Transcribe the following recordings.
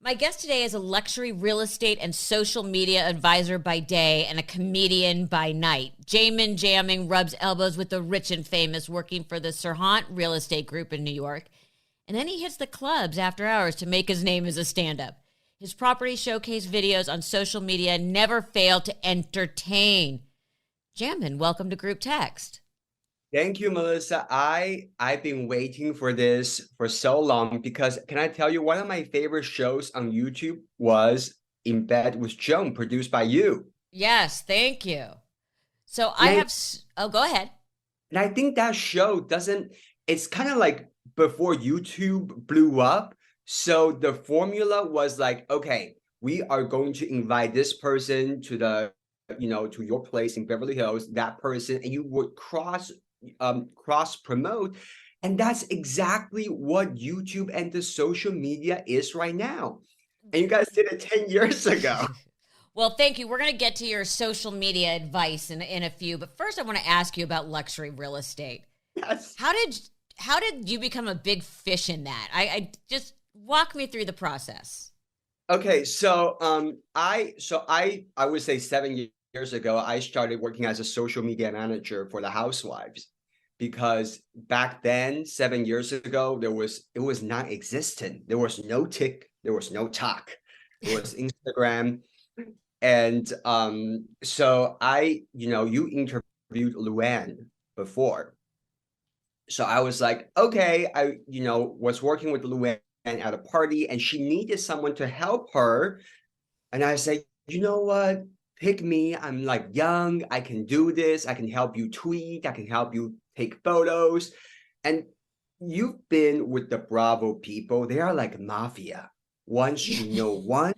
My guest today is a luxury real estate and social media advisor by day and a comedian by night. Jamon jamming rubs elbows with the rich and famous, working for the Hurrdat Real Estate Group in New York. And then he hits the clubs after hours to make his name as a stand-up. His property showcase videos on social media never fail to entertain. Jamon, welcome to Group Text. Thank you, Melissa. I've been waiting for this for so long because can I tell you, one of my favorite shows on YouTube was In Bed with Joan, produced by you. Yes, thank you. So go ahead. And I think that show it's kind of like before YouTube blew up. So the formula was like, okay, we are going to invite this person to to your place in Beverly Hills, that person, and you would cross promote. And that's exactly what YouTube and the social media is right now. And you guys did it 10 years ago. Well, thank you. We're going to get to your social media advice in a few, but first I want to ask you about luxury real estate. Yes. How did you become a big fish in that? I just walk me through the process. Okay, so I would say 7 years ago, I started working as a social media manager for the housewives, because back then, 7 years ago, it was non-existent. There was no there was no talk, there was Instagram, and so you interviewed Luann before, so I was like, okay, I was working with Luann at a party, and she needed someone to help her, and I said, you know what? Pick me. I'm like young. I can do this. I can help you tweet. I can help you take photos. And you've been with the Bravo people. They are like mafia. Once you know one,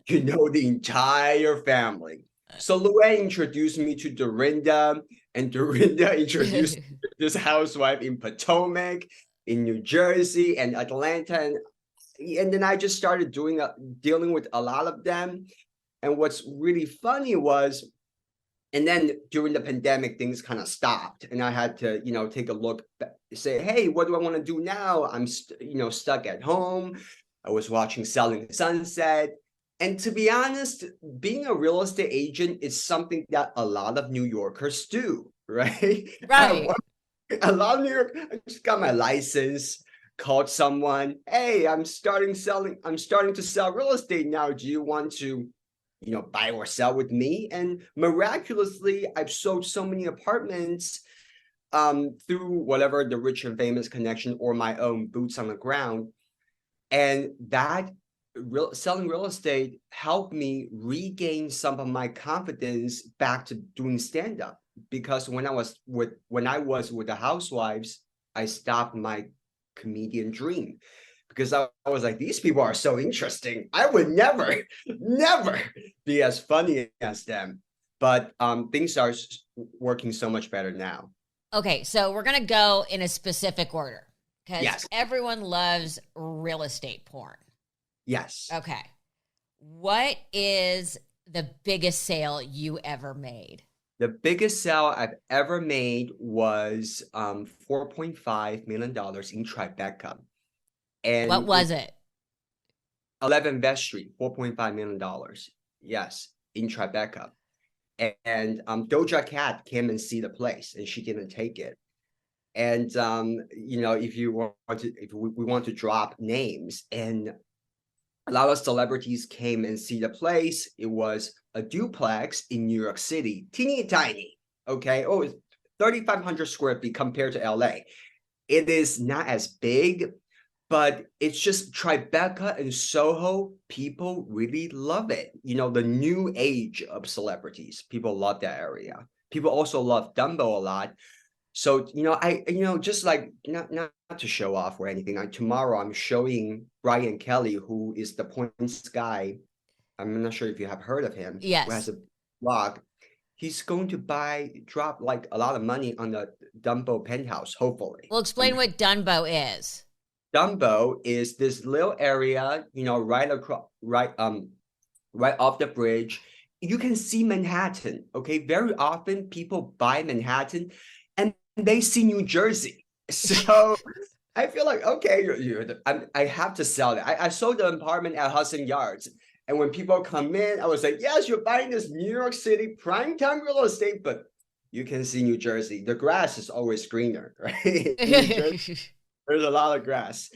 you know the entire family. So Luann introduced me to Dorinda, and Dorinda introduced me to this housewife in Potomac, in New Jersey, and Atlanta. And then I just started dealing with a lot of them. And what's really funny was, and then during the pandemic, things kind of stopped, and I had to, take a look, say, hey, what do I want to do now? I'm, stuck at home. I was watching Selling Sunset. And to be honest, being a real estate agent is something that a lot of New Yorkers do, right? Right. A lot of New York, I just got my license, called someone, hey, I'm starting to sell real estate now. Do you want to buy or sell with me? And miraculously, I've sold so many apartments through whatever the rich and famous connection or my own boots on the ground. And that selling real estate helped me regain some of my confidence back to doing stand-up. Because when I was with the housewives, I stopped my comedian dream. Because I was like, these people are so interesting. I would never be as funny as them. But things are working so much better now. Okay, so we're going to go in a specific order, because everyone loves real estate porn. Yes. Okay. What is the biggest sale you ever made? The biggest sale I've ever made was $4.5 million in Tribeca. And what was it? 11 West Street, $4.5 million. Yes, in Tribeca. And Doja Cat came and see the place, and she didn't take it. And if we want to drop names, and a lot of celebrities came and see the place. It was a duplex in New York City, teeny tiny. Okay, it's 3,500 square feet compared to LA. It is not as big, but it's just Tribeca and Soho. People really love it. The new age of celebrities. People love that area. People also love Dumbo a lot. So, just like not to show off or anything. Tomorrow I'm showing Brian Kelly, who is the Points guy. I'm not sure if you have heard of him. Yes. Who has a blog. He's going to drop like a lot of money on the Dumbo penthouse, hopefully. Well, explain what Dumbo is. Dumbo is this little area, right off the bridge. You can see Manhattan. Okay, very often people buy Manhattan and they see New Jersey. So I feel like, okay, I have to sell it. I sold the apartment at Hudson Yards. And when people come in, I was like, yes, you're buying this New York City primetime real estate, but you can see New Jersey. The grass is always greener, right? In New Jersey, there's a lot of grass.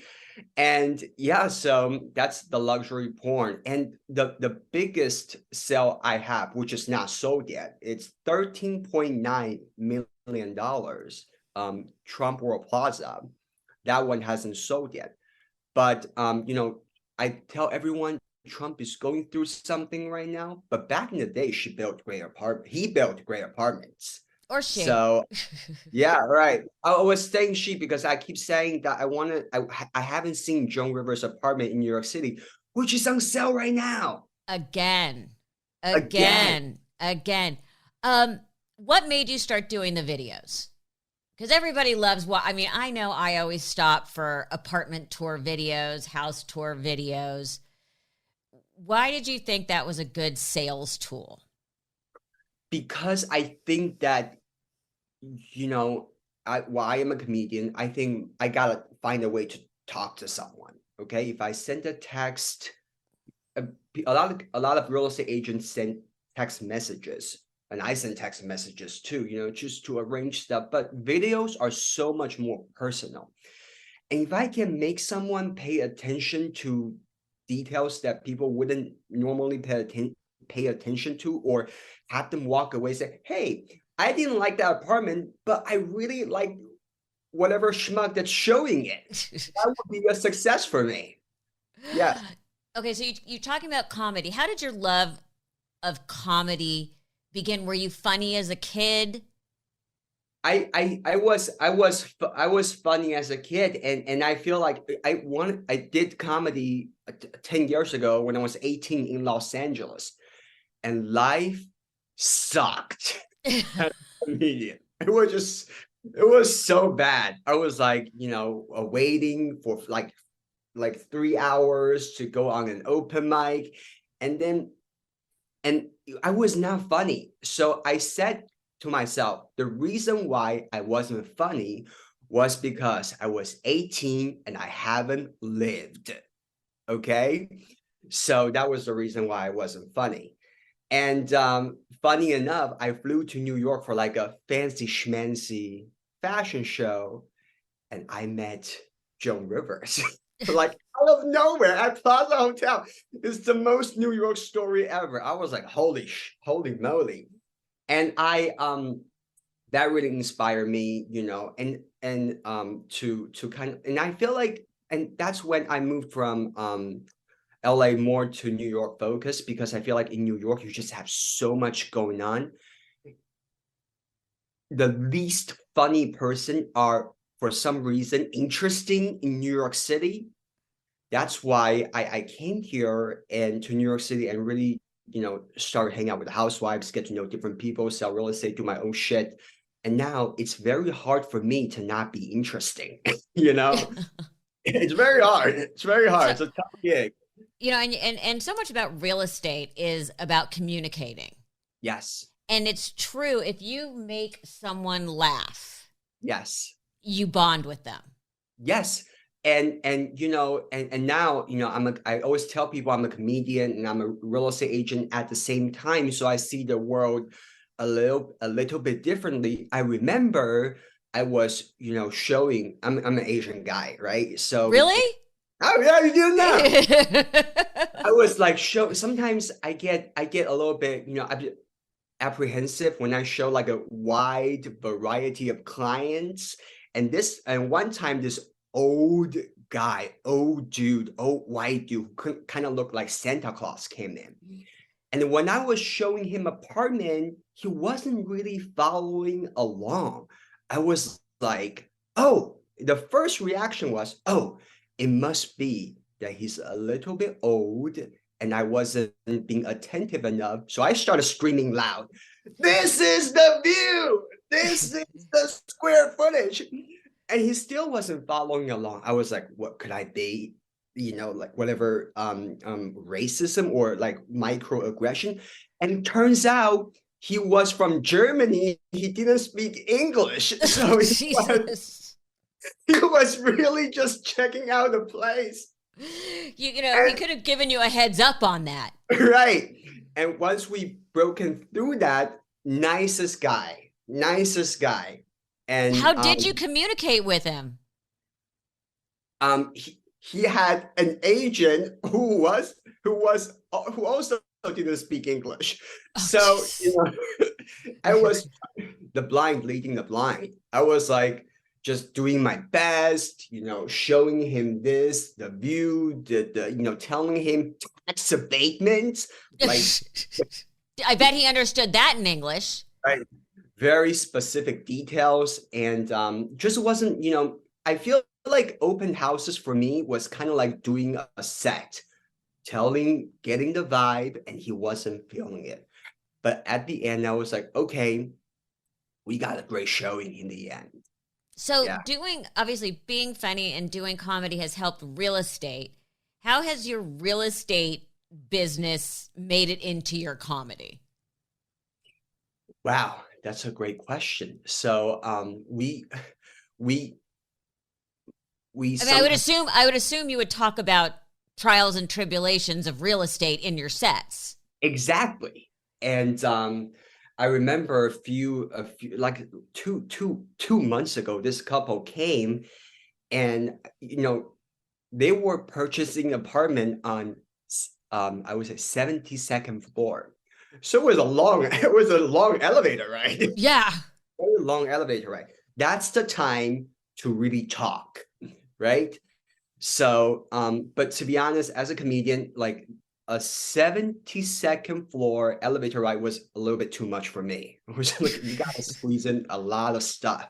And yeah, so that's the luxury porn. And the biggest sale I have, which is not sold yet, it's $13.9 million. Trump World Plaza. That one hasn't sold yet. But I tell everyone Trump is going through something right now. But back in the day, he built great apartments. Or she. So yeah, right. I was saying she because I keep saying that I haven't seen Joan Rivers' apartment in New York City, which is on sale right now. Again. What made you start doing the videos? Because everybody loves I know I always stop for apartment tour videos, house tour videos. Why did you think that was a good sales tool? Because I think that, I am a comedian. I think I gotta find a way to talk to someone. Okay, if I send a text, a lot of real estate agents send text messages, and I send text messages too. Just to arrange stuff. But videos are so much more personal, and if I can make someone pay attention to details that people wouldn't normally pay attention to, or have them walk away and say, hey, I didn't like that apartment, but I really like whatever schmuck that's showing it. That would be a success for me. Yeah. Okay, so you're talking about comedy. How did your love of comedy begin? Were you funny as a kid? I was funny as a kid, and I feel like I did comedy 10 years ago when I was 18 in Los Angeles, and life sucked as a comedian. It was so bad. I was like, waiting for like 3 hours to go on an open mic, and I was not funny. So I said to myself, the reason why I wasn't funny was because I was 18 and I haven't lived. Okay. So that was the reason why I wasn't funny. And funny enough, I flew to New York for like a fancy schmancy fashion show, and I met Joan Rivers. Like out of nowhere at Plaza Hotel. It's the most New York story ever. I was like, holy moly. And that really inspired me, and to kind of, and I feel like, and that's when I moved from LA more to New York focus, because I feel like in New York you just have so much going on. The least funny person are for some reason interesting in New York City. That's why I came here and to New York City and really start hanging out with the housewives, get to know different people, sell real estate, do my own shit. And now it's very hard for me to not be interesting. It's very hard. It's very hard. It's a tough gig. And so much about real estate is about communicating. Yes. And it's true. If you make someone laugh, yes, you bond with them. Yes. And now, I always tell people I'm a comedian and I'm a real estate agent at the same time. So I see the world a little bit differently. I remember I was, showing, I'm an Asian guy, right? So really? Oh yeah, you do know. I was like, sometimes I get a little bit, apprehensive when I show like a wide variety of clients. And one time this old white dude who kind of looked like Santa Claus came in. And when I was showing him apartment, he wasn't really following along. I was like, the first reaction was, it must be that he's a little bit old and I wasn't being attentive enough. So I started screaming loud, this is the view. This is the square footage. And he still wasn't following along. I was like, what could I be? Like whatever racism or like microaggression. And it turns out he was from Germany. He didn't speak English. So He was really just checking out the place. He could have given you a heads up on that. Right. And once we broken through that, nicest guy. And How did you communicate with him? He had an agent who also didn't speak English. So I was the blind leading the blind. I was like just doing my best, showing him the view, telling him tax abatements, like I bet he understood that in English. right, very specific details, and just wasn't, I feel like open houses for me was kind of like doing a set, getting the vibe, and he wasn't feeling it. But at the end, I was like, okay, we got a great showing in the end. So obviously being funny and doing comedy has helped real estate. How has your real estate business made it into your comedy? Wow, that's a great question. So we I would assume you would talk about trials and tribulations of real estate in your sets. Exactly. And I remember a few like two months ago, this couple came, and they were purchasing an apartment on I would say 72nd floor. So it was a long elevator ride. Yeah. Very long elevator ride. That's the time to really talk, right? So, but to be honest, as a comedian, like a 72nd floor elevator ride was a little bit too much for me. It was like you gotta squeeze in a lot of stuff.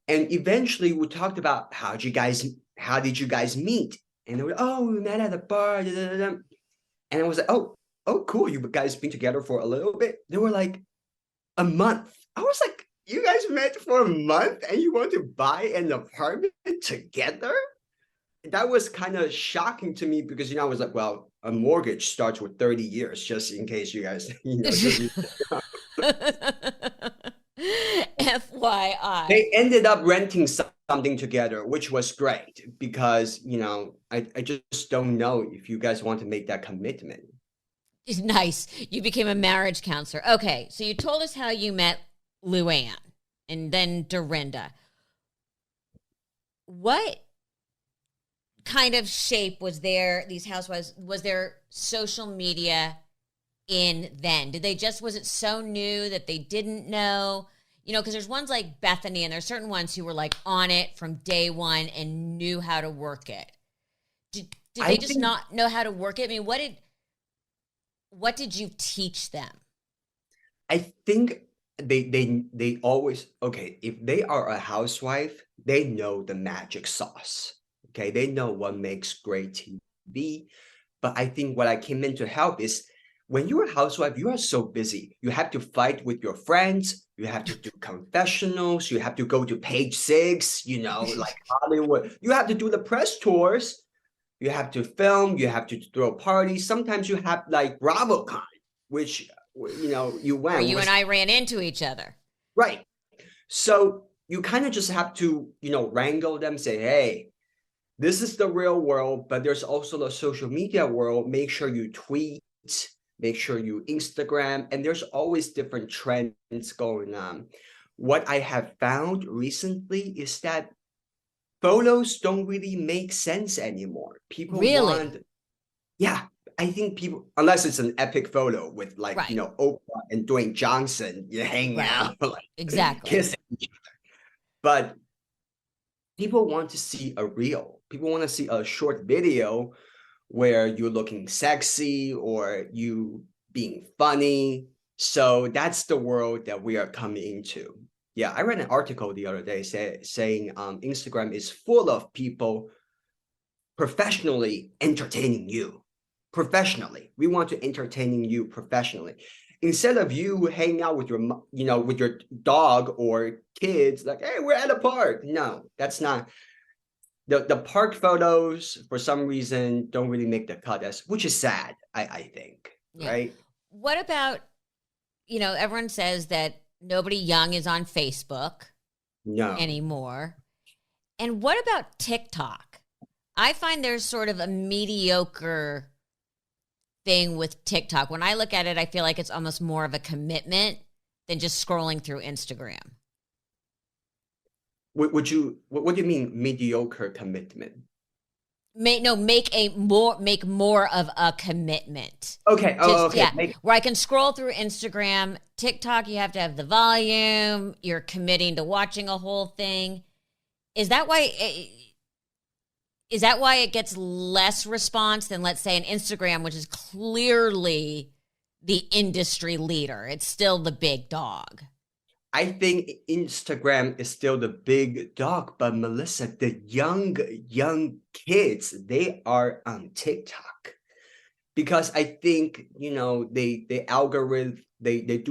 And eventually we talked about how did you guys meet? And they were, oh, we met at a bar. Da, da, da, da. And I was like, oh, cool. You guys been together for a little bit. They were like, a month. I was like, you guys met for a month and you want to buy an apartment together? That was kind of shocking to me because, I was like, well, a mortgage starts with 30 years, just in case you guys, FYI. They ended up renting something together, which was great because, I just don't know if you guys want to make that commitment. Nice. You became a marriage counselor. Okay. So you told us how you met Luann and then Dorinda. What kind of shape was these housewives, was there social media in then? Was it so new that they didn't know? Because there's ones like Bethany and there's certain ones who were like on it from day one and knew how to work it. Did they just not know how to work it? I mean, what did you teach them? I think they always, okay, if they are a housewife, they know the magic sauce. Okay, they know what makes great TV. But I think what I came in to help is when you're a housewife, you are so busy. You have to fight with your friends. You have to do confessionals. You have to go to page 6, like Hollywood. You have to do the press tours. You have to film. You have to throw parties. Sometimes you have like BravoCon, which, you went. Where you and I ran into each other. Right. So you kind of just have to, wrangle them, say, hey, this is the real world, but there's also the social media world. Make sure you tweet, make sure you Instagram, and there's always different trends going on. What I have found recently is that photos don't really make sense anymore. People I think people, unless it's an epic photo with like, Oprah and Dwayne Johnson, hanging out, like exactly kissing each other. But people want to see a reel. People want to see a short video where you're looking sexy or you being funny. So that's the world that we are coming into. Yeah, I read an article the other day saying Instagram is full of people professionally entertaining you. Professionally, we want to entertaining you professionally. Instead of you hanging out with with your dog or kids, like, hey, we're at a park. No, that's not. The park photos for some reason don't really make the cut, which is sad, I think. Yeah. Right. What about, everyone says that nobody young is on Facebook anymore. And what about TikTok? I find there's sort of a mediocre thing with TikTok. When I look at it, I feel like it's almost more of a commitment than just scrolling through Instagram. What do you mean mediocre commitment? Make more of a commitment. Okay. Oh, okay. Yeah, where I can scroll through Instagram. TikTok, you have to have the volume. You're committing to watching a whole thing. Is that why? Is that why it gets less response than, let's say, an Instagram, which is clearly the industry leader? It's still the big dog. I think Instagram is still the big dog, but Melissa, the young kids, they are on TikTok because I think, you know, they do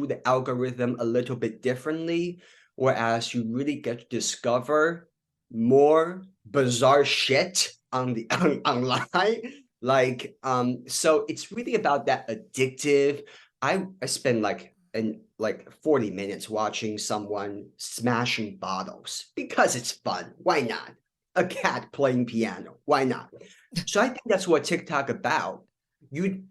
the algorithm a little bit differently, whereas you really get to discover more bizarre shit on the online. Like, so it's really about that addictive. I spend like 40 minutes watching someone smashing bottles because it's fun. Why not? A cat playing piano. Why not? So I think that's what TikTok about. You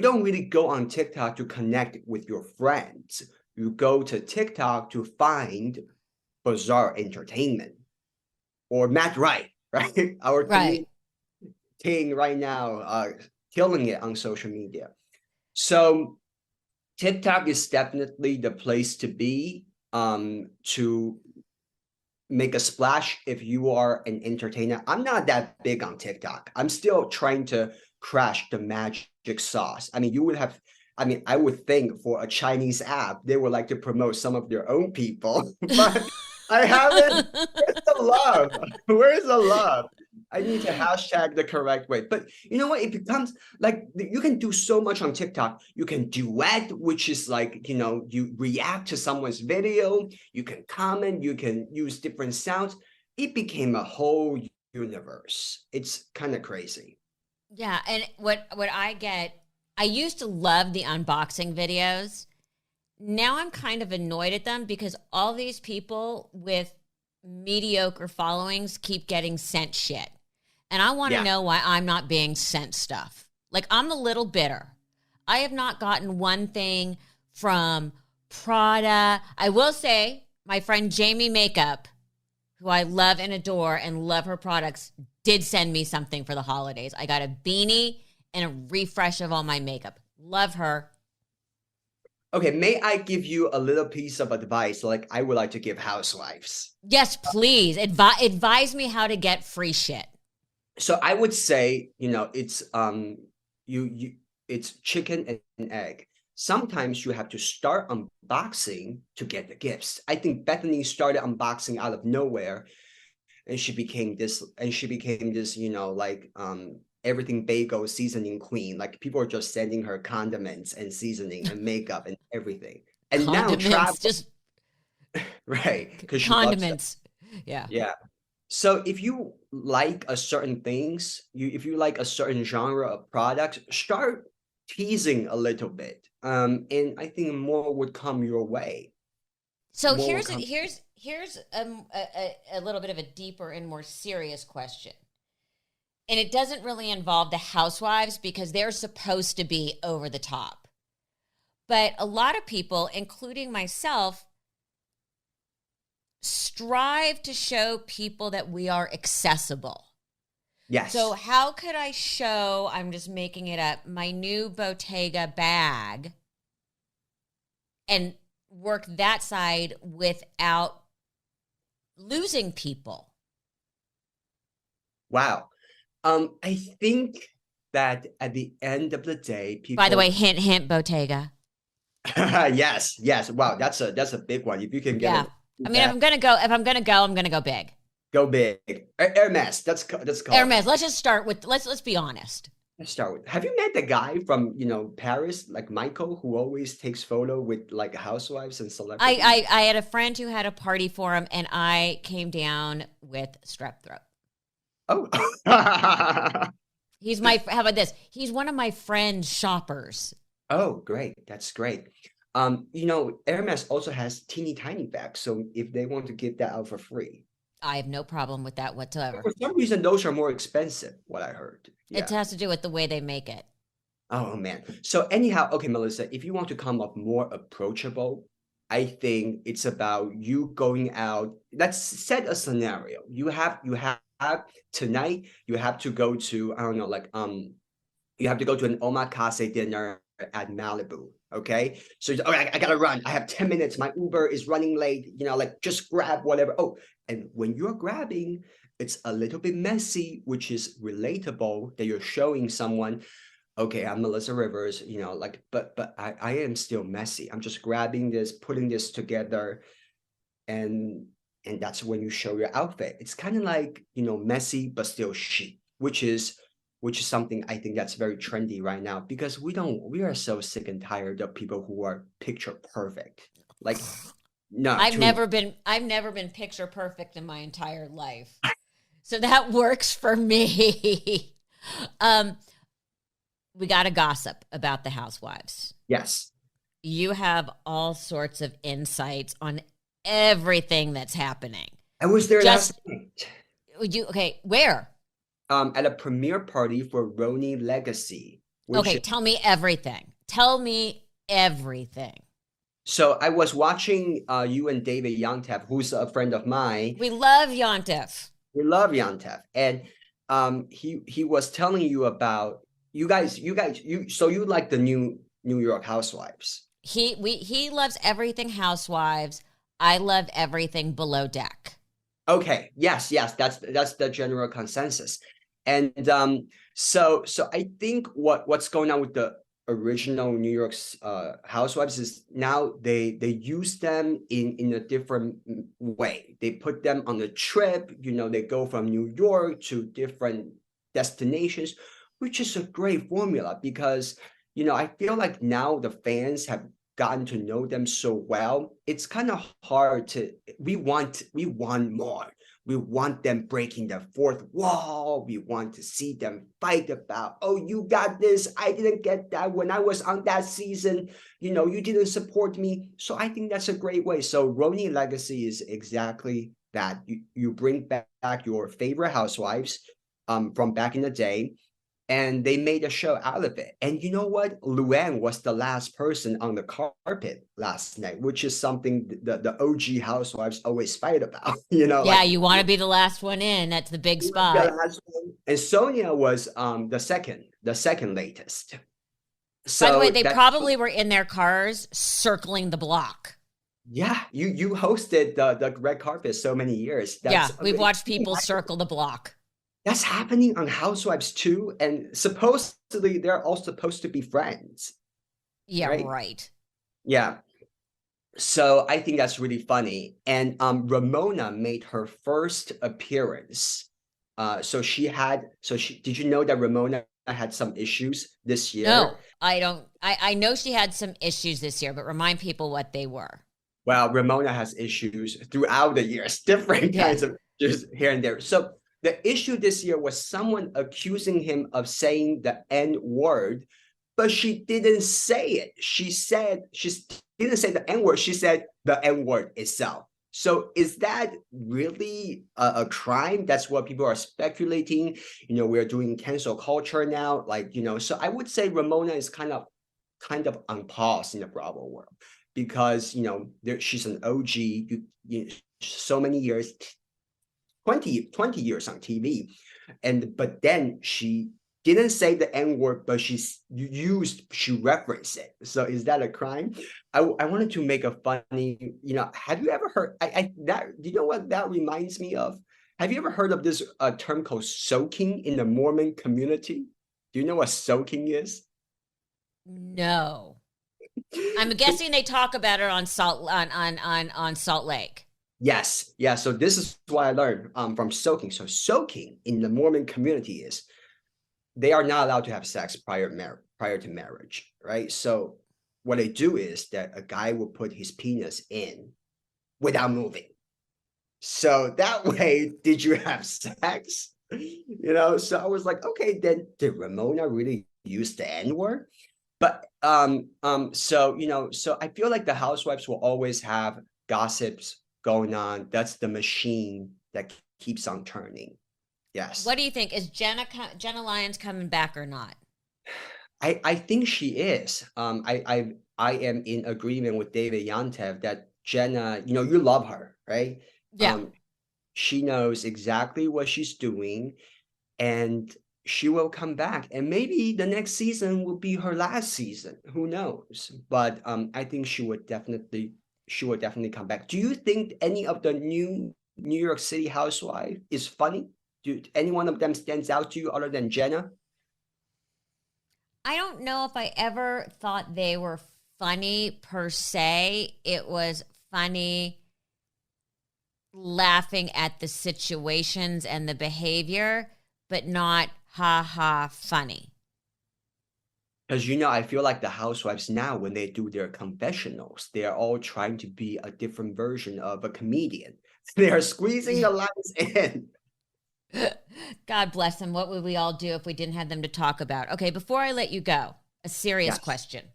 don't really go on TikTok to connect with your friends. You go to TikTok to find bizarre entertainment. Or Matt Wright, right? Our Right. king right now, killing it on social media. So TikTok is definitely the place to be, to make a splash if you are an entertainer. I'm not that big on TikTok. I'm still trying to crash the magic sauce. I mean, I would think for a Chinese app, they would like to promote some of their own people, but I haven't. Where's the love? Where's the love? I need to hashtag the correct way. But you know what? It becomes like you can do so much on TikTok. You can duet, which is like, you know, you react to someone's video, you can comment, you can use different sounds. It became a whole universe. It's kind of crazy. Yeah, and what I get, I used to love the unboxing videos. Now I'm kind of annoyed at them because all these people with mediocre followings keep getting sent shit. And I want to Yeah. know why I'm not being sent stuff. Like, I'm a little bitter. I have not gotten one thing from Prada. I will say my friend Jamie Makeup, who I love and adore and love her products, did send me something for the holidays. I got a beanie and a refresh of all my makeup. Love her. Okay, may I give you a little piece of advice like I would like to give housewives? Yes, please. Advise me how to get free shit. So I would say, you know, it's it's chicken and egg. Sometimes you have to start unboxing to get the gifts. I think Bethany started unboxing out of nowhere, and she became this, you know, like everything bagel seasoning queen. Like people are just sending her condiments and seasoning and makeup and everything. And now travel, Condiments, just right? Because she loves them. condiments. Yeah. Yeah. So if you like a certain things, if you like a certain genre of products, start teasing a little bit. And I think more would come your way. So More would here's come. a little bit of a deeper and more serious question. And it doesn't really involve the housewives because they're supposed to be over the top. But a lot of people, including myself, strive to show people that we are accessible. Yes. So how could I show, I'm just making it up, my new Bottega bag and work that side without losing people? Wow. I think that at the end of the day, people. By the way, hint, hint, Bottega. Yes. Wow, that's a big one. If you can get Yeah. it, I mean, if I'm gonna go big. go big. Hermes. That's called. Hermes. Let's just start with let's be honest. Let's start with. Have you met the guy from, you know, Paris, like Michael, who always takes photo with like housewives and celebrities? I had a friend who had a party for him, and I came down with strep throat. Oh. He's my. How about this? He's one of my friend's shoppers. Oh, great. That's great. You know, Hermes also has teeny tiny bags, so if they want to give that out for free. I have no problem with that whatsoever. For some reason, those are more expensive, what I heard. It Yeah. has to do with the way they make it. Oh man. So anyhow, okay, Melissa, if you want to come up more approachable, I think it's about you going out. Let's set a scenario. You have tonight, you have to go to, I don't know, like you have to go to an omakase dinner at Malibu. Okay. So okay, I gotta run. I have 10 minutes. My Uber is running late. Like just grab whatever. Oh, and when you're grabbing, it's a little bit messy, which is relatable that you're showing someone, okay, I'm Melissa Rivers, like, but I am still messy. I'm just grabbing this, putting this together, and that's when you show your outfit. It's kind of like, messy but still chic, which is something I think that's very trendy right now, because we are so sick and tired of people who are picture perfect. Like, no, too much. I've never been picture perfect in my entire life. So that works for me. um, we got to gossip about the housewives. Yes. You have all sorts of insights on everything that's happening. I was there last night. Okay, where? At a premiere party for Roni Legacy. Okay, tell me everything. Tell me everything. So I was watching you and David Yontef, who's a friend of mine. We love Yontef. We love Yontef. And he was telling you about you guys, so you like the new New York Housewives. He loves everything Housewives. I love everything Below Deck. Okay. Yes, that's the general consensus. And so I think what's going on with the original New York's Housewives is now they use them in a different way. They put them on a trip, they go from New York to different destinations, which is a great formula because, I feel like now the fans have gotten to know them so well. It's kind of hard we want more. We want them breaking the fourth wall. We want to see them fight about, oh, you got this. I didn't get that when I was on that season. You didn't support me. So I think that's a great way. So Roni Legacy is exactly that. You bring back your favorite housewives from back in the day, and they made a show out of it. And you know what? Luann was the last person on the carpet last night, which is something the OG housewives always fight about. Yeah, like, you want to be the last one in. That's the big spot. And Sonia was the second latest. So by the way, they probably were in their cars circling the block. Yeah, you hosted the red carpet so many years. We've watched people circle the block. That's happening on Housewives too, and supposedly they're all supposed to be friends. Yeah, right. Yeah. So I think that's really funny. And Ramona made her first appearance. Did you know that Ramona had some issues this year? No, I don't. I know she had some issues this year, but remind people what they were. Well, Ramona has issues throughout the years, different kinds of issues here and there. So the issue this year was someone accusing him of saying the N word, but she didn't say it. She didn't say the N word. She said the N word itself. So is that really a crime? That's what people are speculating. We're doing cancel culture now. So I would say Ramona is kind of on pause in the Bravo world because, she's an OG, so many years, 20 years on TV. But then she didn't say the N-word, but she referenced it. So is that a crime? I wanted to make a funny, have you ever heard, do you know what that reminds me of? Have you ever heard of this term called soaking in the Mormon community? Do you know what soaking is? No. I'm guessing they talk about it on Salt Lake. Yes. Yeah. So this is what I learned from soaking. So soaking in the Mormon community is they are not allowed to have sex prior to marriage, right? So what they do is that a guy will put his penis in without moving. So that way, did you have sex? So I was like, okay, then did Ramona really use the N-word? But so I feel like the housewives will always have gossips going on. That's the machine that keeps on turning. Yes. What do you think? Is Jenna Lyons coming back or not? I think she is. I am in agreement with David Yantev that Jenna, you know, you love her, right? Yeah. She knows exactly what she's doing, and she will come back. And maybe the next season will be her last season. Who knows? But I think she will definitely come back. Do you think any of the new New York City housewife is funny? Do any one of them stands out to you other than Jenna? I don't know if I ever thought they were funny per se. It was funny laughing at the situations and the behavior, but not ha ha funny. Because, you know, I feel like the housewives now, when they do their confessionals, they are all trying to be a different version of a comedian. They are squeezing the lines in. God bless them. What would we all do if we didn't have them to talk about? Okay, before I let you go, a serious question.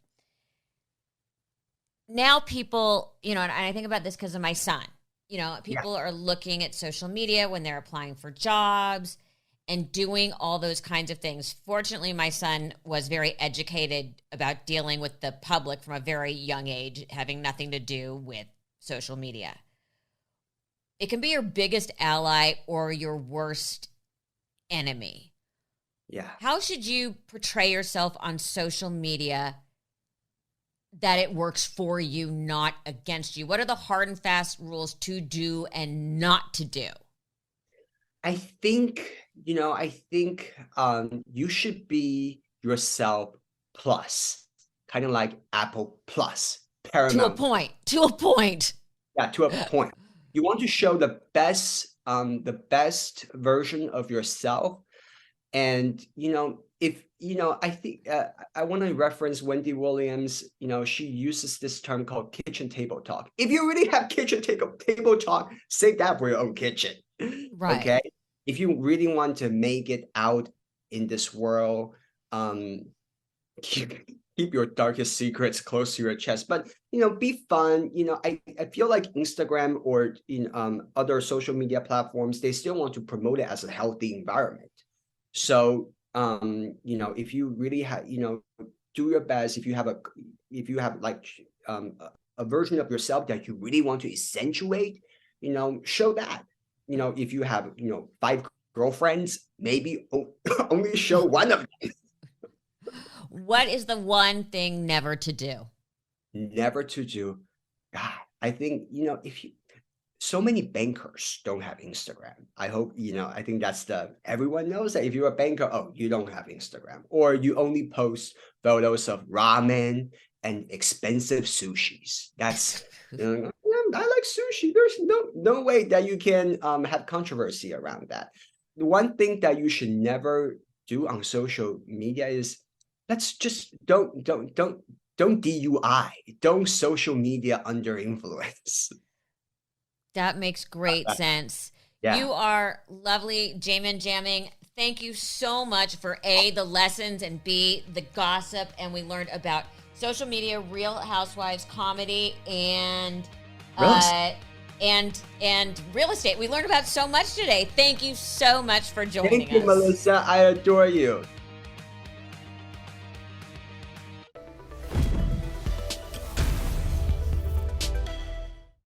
Now people, you know, and I think about this because of my son. You know, people are looking at social media when they're applying for jobs and doing all those kinds of things. Fortunately, my son was very educated about dealing with the public from a very young age, having nothing to do with social media. It can be your biggest ally or your worst enemy. Yeah. How should you portray yourself on social media that it works for you, not against you? What are the hard and fast rules to do and not to do? I think, you know, you should be yourself plus, kind of like Apple Plus, To a Paramount. point. To a point. Yeah, to a point. You want to show the best version of yourself. And, you know, if, you know, I think I want to reference Wendy Williams. You know, she uses this term called kitchen table talk. If you really have kitchen table talk, save that for your own kitchen. Right. Okay. If you really want to make it out in this world, keep your darkest secrets close to your chest. But, you know, be fun. You know, I feel like Instagram or in other social media platforms, they still want to promote it as a healthy environment. So, you know, if you really have, you know, do your best. If you have like a version of yourself that you really want to accentuate, you know, show that. You know, if you have, you know, 5 girlfriends, maybe only show one of them. What is the one thing never to do? Never to do. God, I think, you know, so many bankers don't have Instagram. I hope, you know, I think everyone knows that if you're a banker, oh, you don't have Instagram, or you only post photos of ramen and expensive sushis. That's, you know, I like sushi. There's no way that you can have controversy around that. The one thing that you should never do on social media is let's just don't DUI, don't social media under influence. That makes great sense. Yeah. You are lovely, Jamon Jamming. Thank you so much for A, the lessons, and B, the gossip. And we learned about social media, Real Housewives, comedy, and real estate. We learned about so much today. Thank you so much for joining us. Thank you, Melissa. I adore you.